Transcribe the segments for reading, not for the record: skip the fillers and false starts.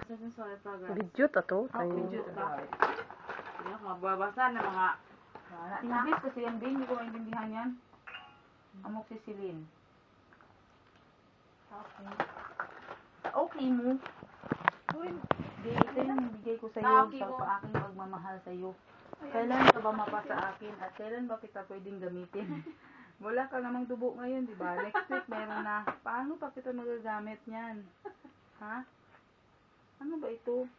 Certain soil progress. Video ta to. Video ta. Hindi ako mababasa ng mga English kasi yan din. Hindi ko maintindihan yan. Amoxicillin. Okay mo. Di, ito yung bigay ko sa iyo sa aking pagmamahal sa iyo. Kailan ka ba mapasa akin at kailan ba kita pwedeng gamitin? Wala ka namang dugo ngayon, di ba? Next week meron na. Paano pa kita magagamit niyan? Ha? Ano ba ito?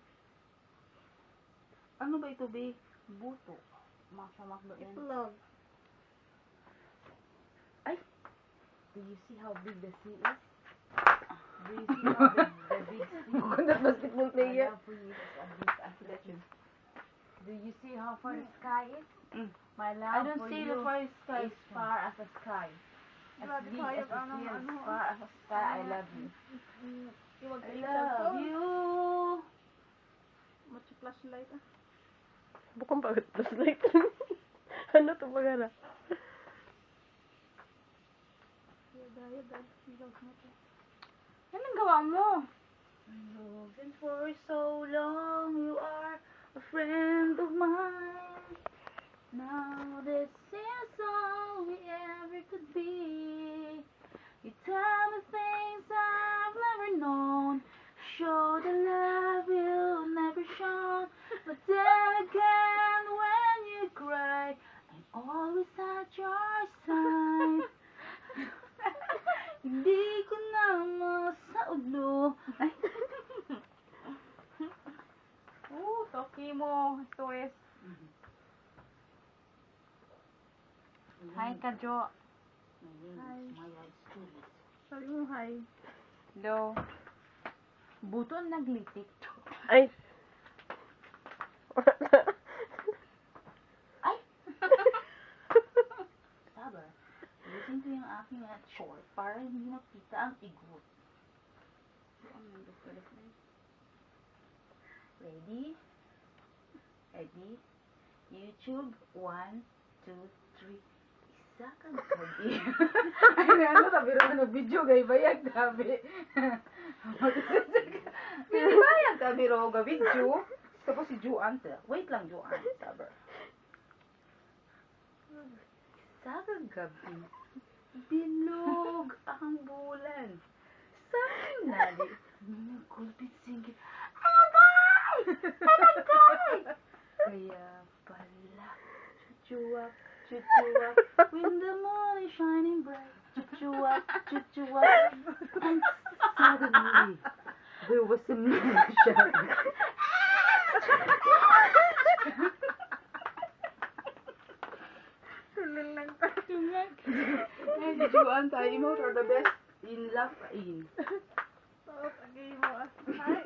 Ano ba ito, B? Buto. Masamak ba yan? Love. Ay! Do you see how big the sea is? Do you see how the big sea is? Kundat basketball player. I love for you as a legend. Do you see how far the sky is? My love I don't for see you the far sky. is far as the sky. As big as the sea, as far as the sky, I love you. I love you. Macho flashlight ah. Bukang pagod flashlight. Ano to bagara? Anong gawa mo? Loving for so long, you are a friend of mine. Now this is all we ever could be. You tell me things I've never known. Show the love you've never shown. But then again, when you cry, I'm always at your side. Hindi ko na masaulo. Toki mo. Ito is. Hi, Kajo. Hi. Sabi mo hi. Hello. Buto naglitik. Ay. Ay! Sabar. Ulitin ko yung aking short para hindi makita ang igot. Ready? Ready? YouTube. 1, 2, 3. Isa kang kagi. Ay, ano sabi rin video gay bayag gabi. Hindi bayag gabi ro ga video. Tapos si Juan ta. Wait lang Juan, sabar. Isa kang gabi. Bilog ang bulan. Saan nali? Kulpit singit. Alagay! Alagay! Kaya pala. Chuchuwak, chuchuwak. When the moon is shining bright. Chuchuwak, chuchuwak. And suddenly, there was a moonshine. Tulun lang tayo. Ay, Juan tayo mo are the best in love in. So, pag-i mo ah. Hi.